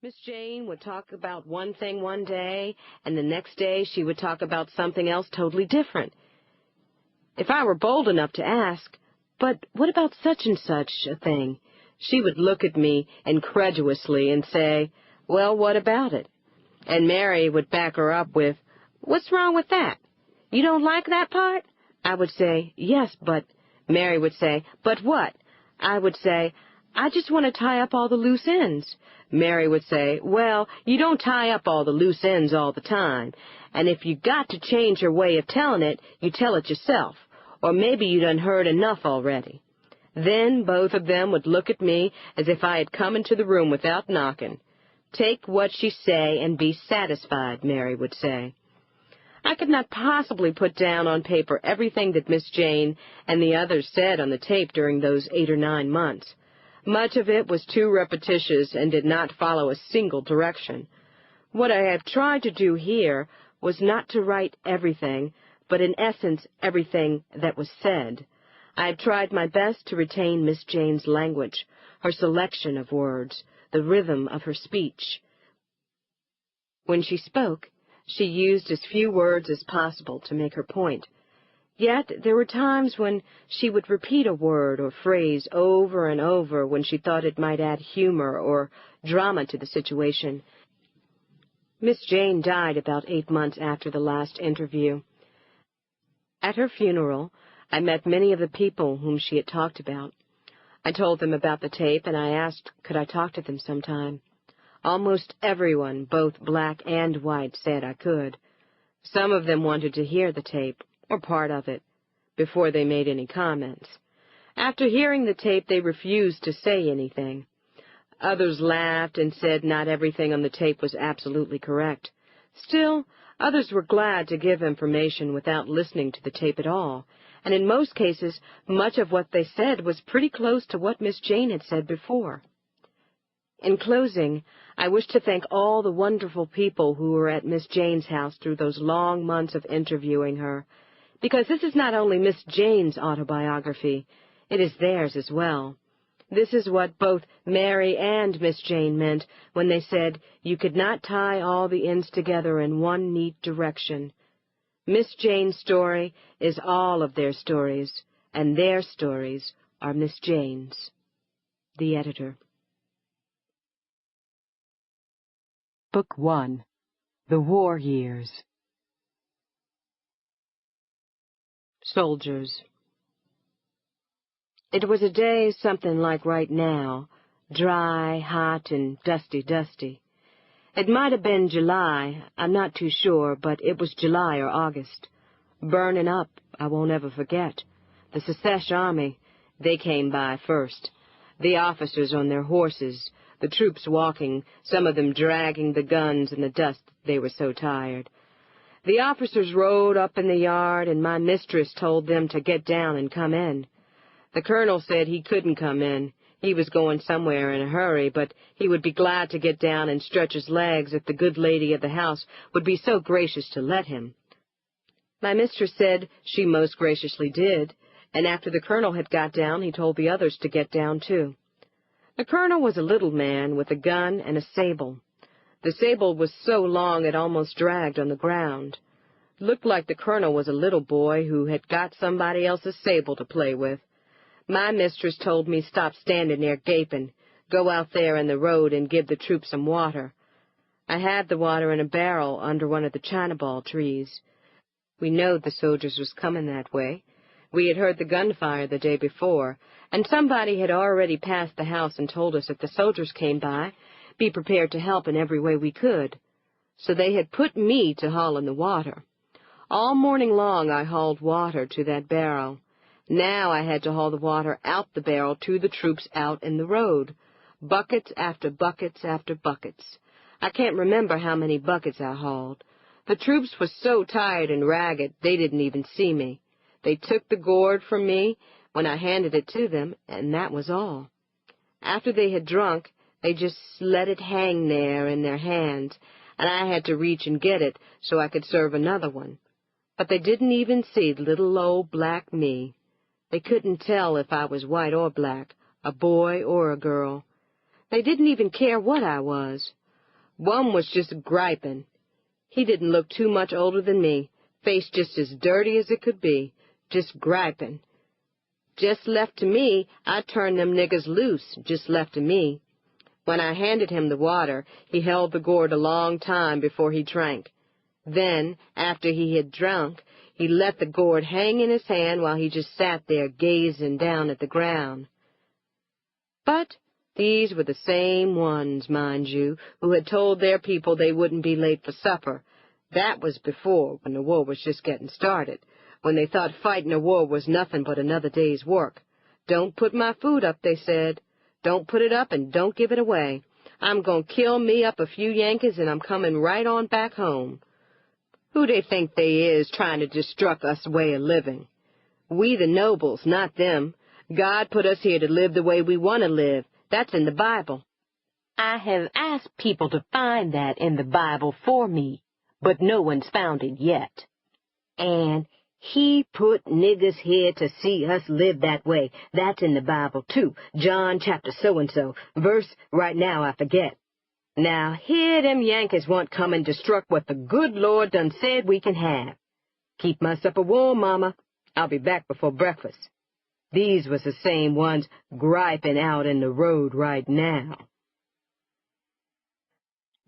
Miss Jane would talk about one thing one day, and the next day she would talk about something else totally different. If I were bold enough to ask, "But what about such and such a thing?" she would look at me incredulously and say, "Well, what about it?" And Mary would back her up with, "What's wrong with that? You don't like that part?" I would say, "Yes, but..." Mary would say, "But what?" I would say, "I just want to tie up all the loose ends." Mary would say, "Well, you don't tie up all the loose ends all the time, and if you got to change your way of telling it, you tell it yourself, or maybe you done heard enough already." Then both of them would look at me as if I had come into the room without knocking. "Take what she say and be satisfied," Mary would say. I could not possibly put down on paper everything that Miss Jane and the others said on the tape during those 8 or 9 months. Much of it was too repetitious and did not follow a single direction. What I have tried to do here was not to write everything, but in essence everything that was said. I have tried my best to retain Miss Jane's language, her selection of words, the rhythm of her speech. When she spoke, she used as few words as possible to make her point. Yet there were times when she would repeat a word or phrase over and over when she thought it might add humor or drama to the situation. Miss Jane died about 8 months after the last interview. At her funeral, I met many of the people whom she had talked about. I told them about the tape, and I asked could I talk to them sometime. Almost everyone, both black and white, said I could. Some of them wanted to hear the tape, or part of it, before they made any comments. After hearing the tape, they refused to say anything. Others laughed and said not everything on the tape was absolutely correct. Still, others were glad to give information without listening to the tape at all, and in most cases, much of what they said was pretty close to what Miss Jane had said before. In closing, I wish to thank all the wonderful people who were at Miss Jane's house through those long months of interviewing her, because this is not only Miss Jane's autobiography, it is theirs as well. This is what both Mary and Miss Jane meant when they said you could not tie all the ends together in one neat direction. Miss Jane's story is all of their stories, and their stories are Miss Jane's. The Editor. Book 1. The War Years. Soldiers. It was a day something like right now, dry, hot, and dusty. It might have been July, I'm not too sure, but it was July or August. Burning up, I won't ever forget. The Secesh Army, they came by first. The officers on their horses, the troops walking, some of them dragging the guns in the dust, they were so tired. The officers rode up in the yard, and my mistress told them to get down and come in. The colonel said he couldn't come in. He was going somewhere in a hurry, but he would be glad to get down and stretch his legs if the good lady of the house would be so gracious to let him. My mistress said she most graciously did, and after the colonel had got down, he told the others to get down too. The colonel was a little man with a gun and a sable. The sable was so long it almost dragged on the ground. It looked like the colonel was a little boy who had got somebody else's sable to play with. My mistress told me stop standing there gaping, go out there in the road and give the troops some water. I had the water in a barrel under one of the China ball trees. We knowed the soldiers was coming that way. We had heard the gunfire the day before, and somebody had already passed the house and told us if the soldiers came by, be prepared to help in every way we could. So they had put me to hauling the water. All morning long I hauled water to that barrel. Now I had to haul the water out the barrel to the troops out in the road. Buckets after buckets after buckets. I can't remember how many buckets I hauled. The troops were so tired and ragged they didn't even see me. They took the gourd from me when I handed it to them, and that was all. After they had drunk, they just let it hang there in their hands, and I had to reach and get it so I could serve another one. But they didn't even see little old black me. They couldn't tell if I was white or black, a boy or a girl. They didn't even care what I was. One was just griping. He didn't look too much older than me, face just as dirty as it could be, just griping. Just left to me, I'd turn them niggers loose, just left to me. When I handed him the water, he held the gourd a long time before he drank. Then, after he had drunk, he let the gourd hang in his hand while he just sat there gazing down at the ground. But these were the same ones, mind you, who had told their people they wouldn't be late for supper. That was before, when the war was just getting started, when they thought fighting a war was nothing but another day's work. "Don't put my food up," they said. "Don't put it up and don't give it away. I'm going to kill me up a few Yankees and I'm coming right on back home." Who they think they is trying to destruct us way of living? We the nobles, not them. God put us here to live the way we want to live. That's in the Bible. I have asked people to find that in the Bible for me, but no one's found it yet. And He put niggers here to see us live that way. That's in the Bible, too. John chapter so-and-so. Verse right now I forget. Now, here them Yankees want come and destruct what the good Lord done said we can have. Keep my supper warm, Mama. I'll be back before breakfast. These was the same ones griping out in the road right now.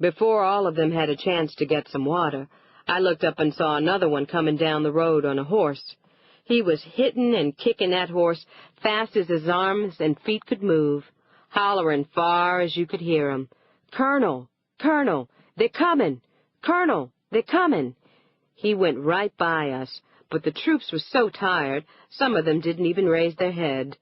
Before all of them had a chance to get some water, I looked up and saw another one coming down the road on a horse. He was hitting and kicking that horse fast as his arms and feet could move, hollering far as you could hear him. "Colonel, Colonel, they're coming! Colonel, they're coming!" He went right by us, but the troops were so tired, some of them didn't even raise their head.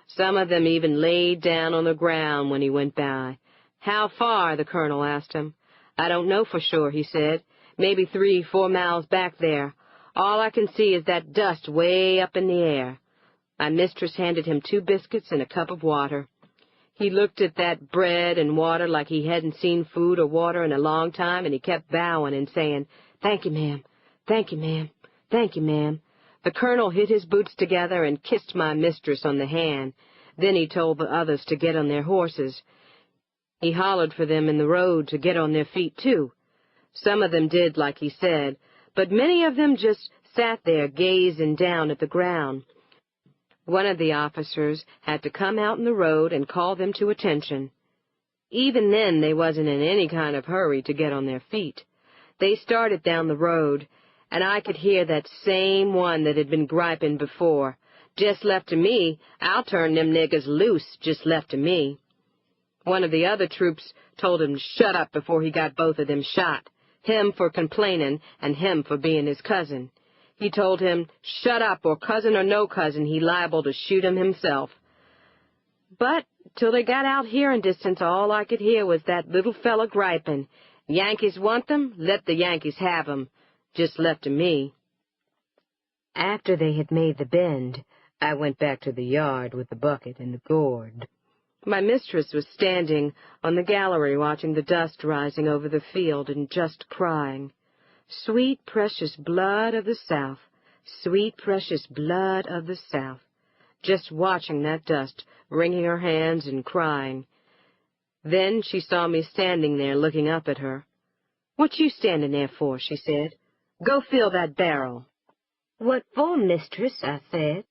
Some of them even laid down on the ground when he went by. "How far?" the colonel asked him. "I don't know for sure," he said. "Maybe 3-4 miles back there. All I can see is that dust way up in the air." My mistress handed him 2 biscuits and a cup of water. He looked at that bread and water like he hadn't seen food or water in a long time, and he kept bowing and saying, "Thank you, ma'am. Thank you, ma'am. Thank you, ma'am." The colonel hit his boots together and kissed my mistress on the hand. Then he told the others to get on their horses. He hollered for them in the road to get on their feet, too. Some of them did like he said, but many of them just sat there gazing down at the ground. One of the officers had to come out in the road and call them to attention. Even then, they wasn't in any kind of hurry to get on their feet. They started down the road, and I could hear that same one that had been griping before. "Just left to me, I'll turn them niggers loose, just left to me." One of the other troops told him to shut up before he got both of them shot, him for complaining and him for being his cousin. He told him, shut up, or cousin or no cousin, he liable to shoot him himself. But till they got out hearing distance, all I could hear was that little fella griping. "Yankees want them? Let the Yankees have 'em. Just left to me." After they had made the bend, I went back to the yard with the bucket and the gourd. My mistress was standing on the gallery watching the dust rising over the field and just crying. Sweet, precious blood of the South, sweet, precious blood of the South, just watching that dust, wringing her hands and crying. Then she saw me standing there looking up at her. "What you standing there for?" she said. "Go fill that barrel." "What for, mistress?" I said.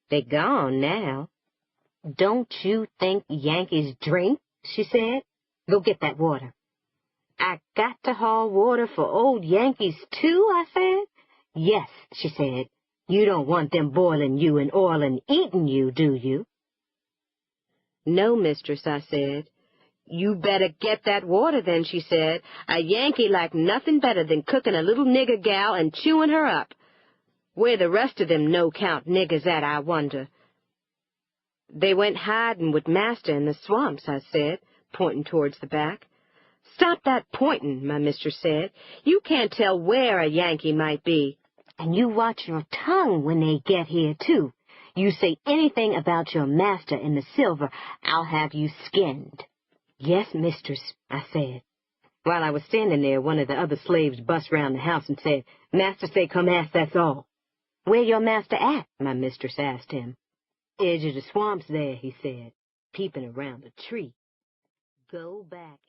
"They gone now." "Don't you think Yankees drink?" she said. "Go get that water." "I got to haul water for old Yankees, too?" I said. "Yes," she said. "You don't want them boiling you in oil and eating you, do you?" "No, mistress," I said. "You better get that water then," she said. "A Yankee like nothing better than cooking a little nigger gal and chewing her up. Where the rest of them no-count niggers at, I wonder?" "They went hiding with master in the swamps," I said, pointing towards the back. "Stop that pointing," my mistress said. "You can't tell where a Yankee might be. And you watch your tongue when they get here, too. You say anything about your master and the silver, I'll have you skinned." "Yes, mistress," I said. While I was standing there, one of the other slaves bust round the house and said, "Master say come ask, that's all." "Where your master at?" my mistress asked him. "Edge of the swamps there," he said, peeping around a tree. "Go back